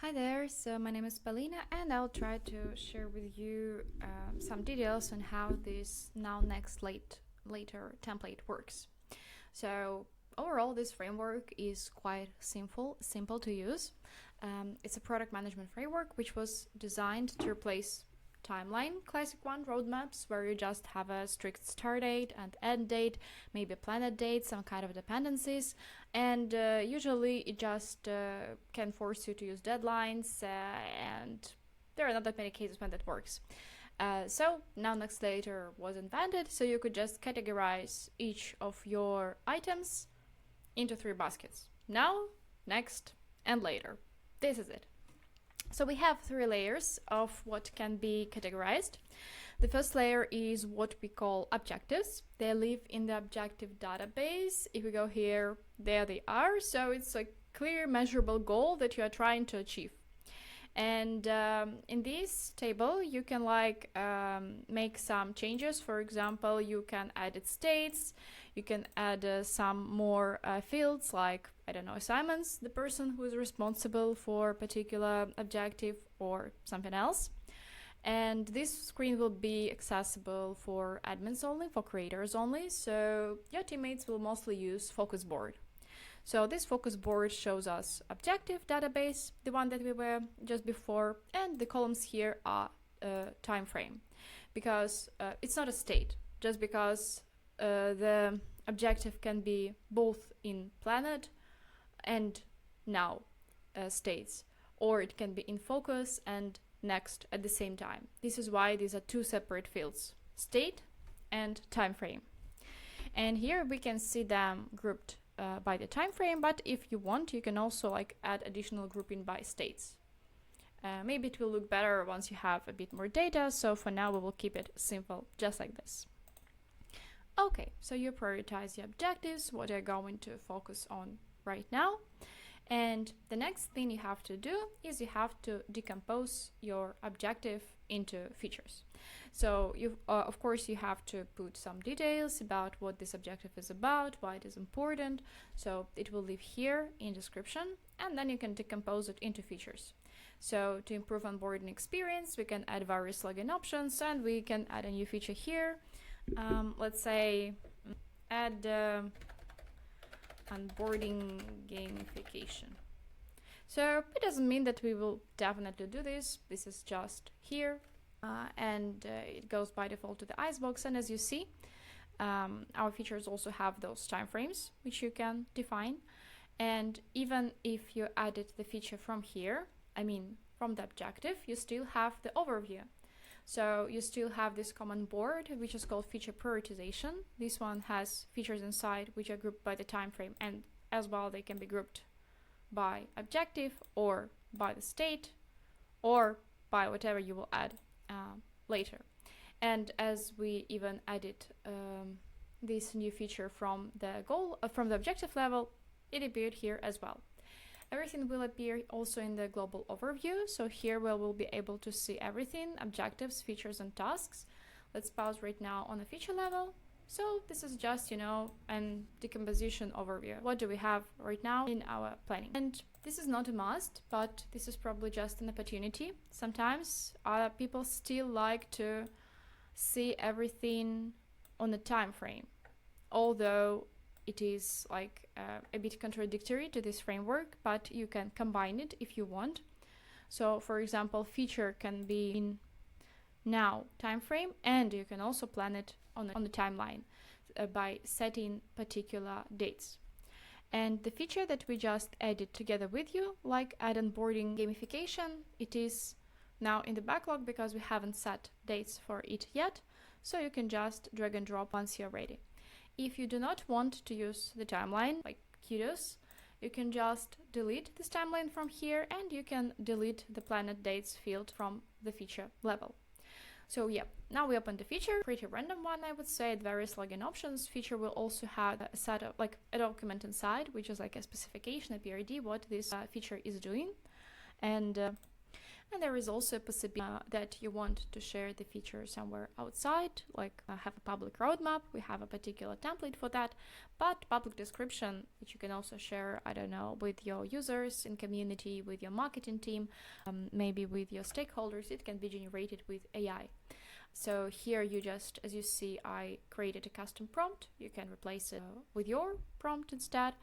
Hi there, so my name is Polina and I'll try to share with you some details on how this now next later template works. So overall this framework is quite simple to use. It's a product management framework which was designed to replace timeline classic one roadmaps where you just have a strict start date and end date, maybe a planned date, some kind of dependencies, and usually it just can force you to use deadlines, and there are not that many cases when that works. So now next later was invented, so you could just categorize each of your items into 3 baskets: now, next, and later. This is it. So we have 3 layers of what can be categorized. The first layer is what we call objectives. They live in the objective database. If we go here, there they are. So it's a clear measurable goal that you are trying to achieve. And in this table, you can make some changes. For example, you can edit states. You can add some more fields like, I don't know, assignments, the person who is responsible for a particular objective or something else. And this screen will be accessible for admins only, for creators only. So your teammates will mostly use focus board. So this focus board shows us objective database, the one that we were just before, and the columns here are time frame, because it's not a state, just because the objective can be both in planned and now states, or it can be in focus and next at the same time. This is why these are 2 separate fields, state and time frame. And here we can see them grouped by the time frame, but if you want, you can also add additional grouping by states. Maybe it will look better once you have a bit more data, so for now we will keep it simple, just like this. Okay, so you prioritize your objectives, what you're going to focus on right now. And the next thing you have to do is you have to decompose your objective into features. So of course you have to put some details about what this objective is about, why it is important. So it will live here in description, and then you can decompose it into features. So to improve onboarding experience, we can add various login options, and we can add a new feature here. Let's say add onboarding gamification. So it doesn't mean that we will definitely do this. This is just here, and it goes by default to the icebox. And as you see, our features also have those time frames which you can define. And even if you added the feature from here, I mean from the objective, you still have the overview. So you still have this common board, which is called feature prioritization. This one has features inside which are grouped by the time frame, and as well they can be grouped by objective or by the state or by whatever you will add later. And as we even added this new feature from the from the objective level, it appeared here as well. Everything will appear also in the global overview. So here we will be able to see everything, objectives, features, and tasks. Let's pause right now on the feature level. So this is just, an decomposition overview. What do we have right now in our planning? And this is not a must, but this is probably just an opportunity. Sometimes people still like to see everything on a time frame, although it is a bit contradictory to this framework, but you can combine it if you want. So for example, feature can be in now time frame, and you can also plan it on the timeline by setting particular dates. And the feature that we just added together with you, like add onboarding gamification, it is now in the backlog because we haven't set dates for it yet. So you can just drag and drop once you're ready. If you do not want to use the timeline, like kudos, you can just delete this timeline from here, and you can delete the planned dates field from the feature level. So yeah, now we open the feature, pretty random one, I would say, at various login options. Feature will also have a set of a document inside, which is like a specification, a PRD, what this feature is doing. And And there is also a possibility that you want to share the feature somewhere outside, like have a public roadmap. We have a particular template for that, but public description, which you can also share, I don't know, with your users in community, with your marketing team, maybe with your stakeholders, it can be generated with AI. So here you just, as you see, I created a custom prompt. You can replace it with your prompt instead.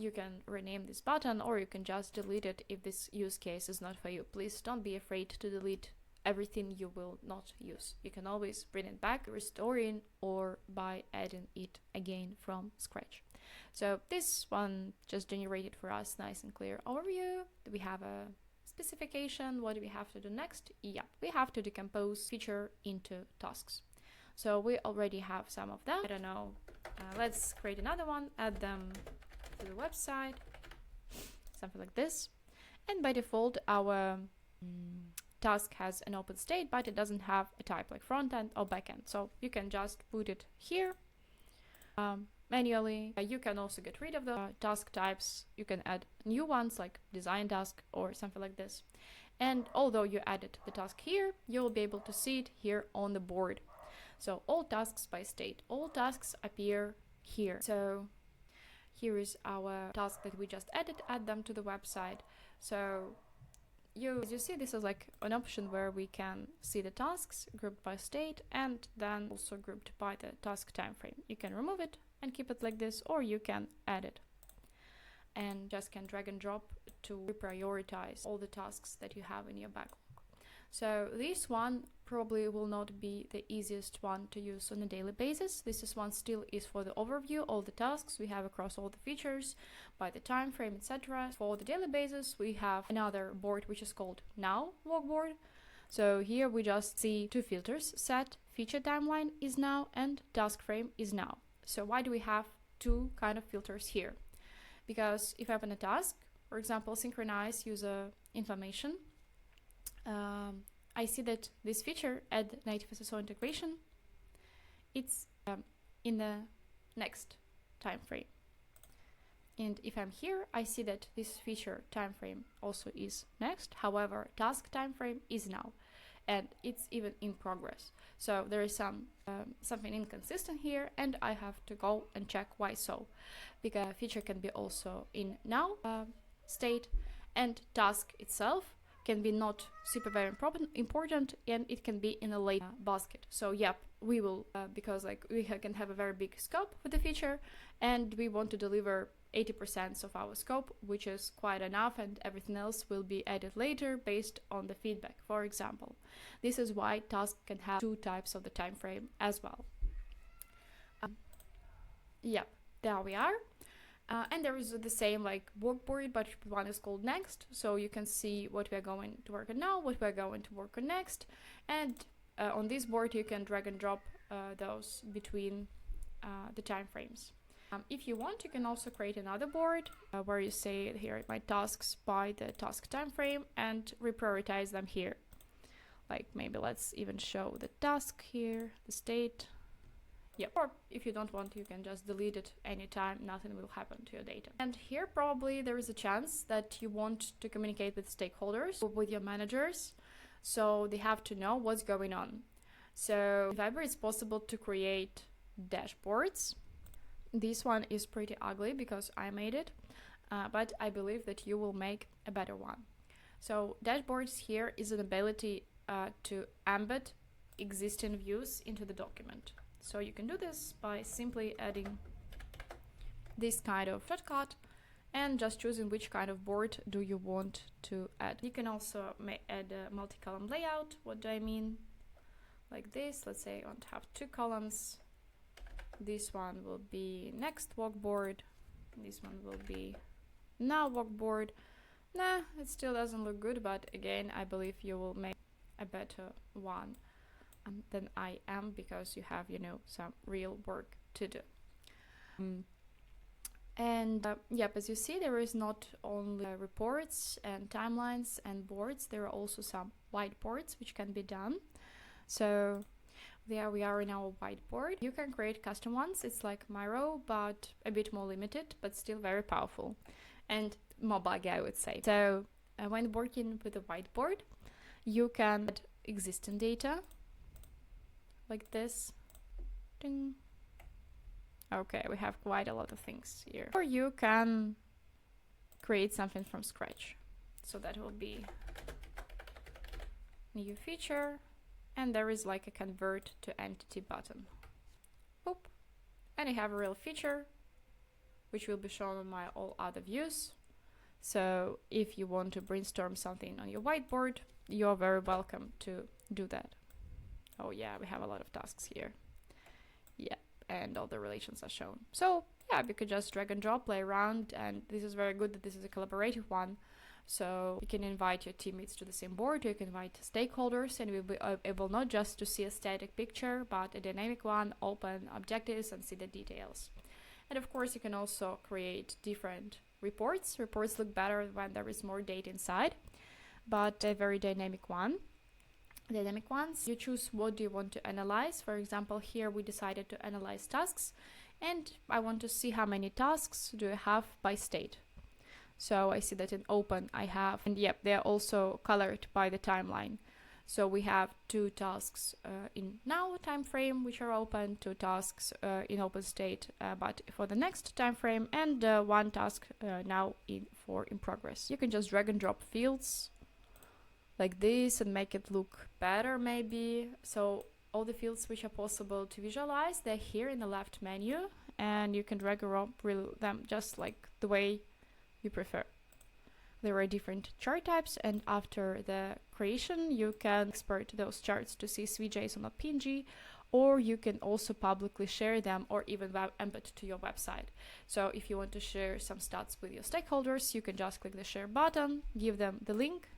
You can rename this button, or you can just delete it if this use case is not for you. Please don't be afraid to delete everything you will not use. You can always bring it back, restoring, or by adding it again from scratch. So this one just generated for us nice and clear overview. We have a specification. What do we have to do next? Yeah, we have to decompose feature into tasks. So we already have some of them. I don't know. Let's create another one, add them to the website, something like this. And by default, our task has an open state, but it doesn't have a type like front end or back end. So you can just put it here manually. You can also get rid of the task types. You can add new ones like design task or something like this. And although you added the task here, you'll be able to see it here on the board. So all tasks by state, all tasks appear here. So here is our task that we just added, add them to the website. So as you see, this is like an option where we can see the tasks grouped by state and then also grouped by the task time frame. You can remove it and keep it like this, or you can add it and just can drag and drop to reprioritize all the tasks that you have in your backlog. So this one probably will not be the easiest one to use on a daily basis. This one still is for the overview, all the tasks we have across all the features, by the time frame, etc. For the daily basis, we have another board which is called Now Workboard. So here we just see two filters set, feature timeline is now and task frame is now. So why do we have two kind of filters here? Because if I open a task, for example, synchronize user information, I see that this feature, add native SSO integration, it's in the next time frame. And if I'm here, I see that this feature time frame also is next. However, task time frame is now, and it's even in progress. So there is something inconsistent here, and I have to go and check why so. Because feature can be also in now state, and task itself can be not super very important, and it can be in a late basket. So yep, we will, because like we can have a very big scope for the feature, and we want to deliver 80% of our scope, which is quite enough, and everything else will be added later based on the feedback, for example. This is why task can have two types of the time frame as well. Yep, there we are. And there is the same like workboard, but one is called next. So you can see what we're going to work on now, what we're going to work on next. And on this board, you can drag and drop those between the time frames. If you want, you can also create another board where you say here my tasks by the task time frame and reprioritize them here. Like maybe let's even show the task here, the state. Yeah, or if you don't want, you can just delete it anytime, nothing will happen to your data. And here probably there is a chance that you want to communicate with stakeholders or with your managers, so they have to know what's going on. So in Viber it's possible to create dashboards. This one is pretty ugly because I made it, but I believe that you will make a better one. So dashboards here is an ability to embed existing views into the document. So you can do this by simply adding this kind of shortcut and just choosing which kind of board do you want to add. You can also add a multi-column layout. What do I mean? Like this, let's say I want to have 2 columns. This one will be next workboard. This one will be now workboard. Nah, it still doesn't look good, but again, I believe you will make a better one than I am, because you have, you know, some real work to do. Yep, as you see, there is not only reports and timelines and boards, there are also some whiteboards which can be done. So there we are in our whiteboard. You can create custom ones. It's like Miro, but a bit more limited, but still very powerful and more buggy, I would say. So when working with a whiteboard, you can add existing data like this. Ding. Okay, we have quite a lot of things here. Or you can create something from scratch. So that will be new feature, and there is like a convert to entity button. Boop. And I have a real feature which will be shown on my all other views. So if you want to brainstorm something on your whiteboard, you're very welcome to do that. Oh yeah, we have a lot of tasks here. Yeah, and all the relations are shown. So yeah, you could just drag and drop, play around, and this is very good that this is a collaborative one. So you can invite your teammates to the same board, you can invite stakeholders, and we'll be able not just to see a static picture, but a dynamic one, open objectives and see the details. And of course, you can also create different reports. Reports look better when there is more data inside, but a very dynamic one. Dynamic ones, you choose what do you want to analyze. For example, here we decided to analyze tasks, and I want to see how many tasks do I have by state. So I see that in open I have, and yep, they're also colored by the timeline. So we have 2 tasks in now time frame which are open, 2 tasks in open state but for the next time frame, and 1 task now in progress. You can just drag and drop fields like this and make it look better maybe. So all the fields which are possible to visualize, they're here in the left menu, and you can drag and drop them just like the way you prefer. There are different chart types, and after the creation you can export those charts to CSV, JSON or PNG, or you can also publicly share them or even embed to your website. So if you want to share some stats with your stakeholders, you can just click the share button, give them the link.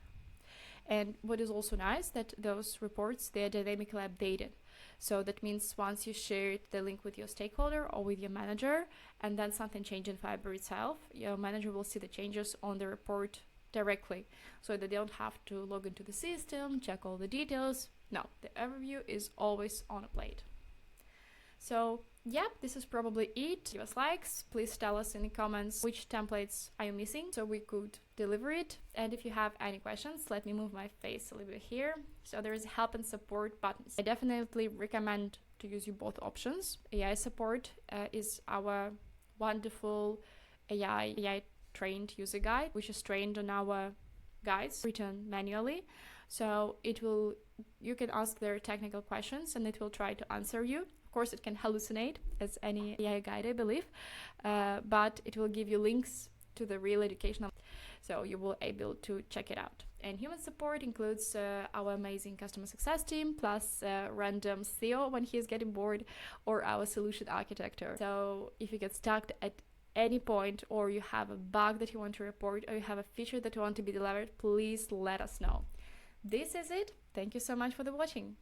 And what is also nice, that those reports, they are dynamically updated. So that means once you share the link with your stakeholder or with your manager, and then something changes in Fiber itself, your manager will see the changes on the report directly, so they don't have to log into the system, check all the details. No, the overview is always on a plate. So yeah, this is probably it. Give us likes, please tell us in the comments which templates are you missing so we could deliver it. And if you have any questions, let me move my face a little bit here. So there is help and support buttons. I definitely recommend to use you both options. AI support is our wonderful AI trained user guide, which is trained on our guides written manually. So you can ask their technical questions and it will try to answer you. Of course, it can hallucinate, as any AI guide, I believe, but it will give you links to the real educational, so you will be able to check it out. And human support includes our amazing customer success team, plus random CEO when he is getting bored, or our solution architect. So if you get stuck at any point, or you have a bug that you want to report, or you have a feature that you want to be delivered, please let us know. This is it. Thank you so much for the watching.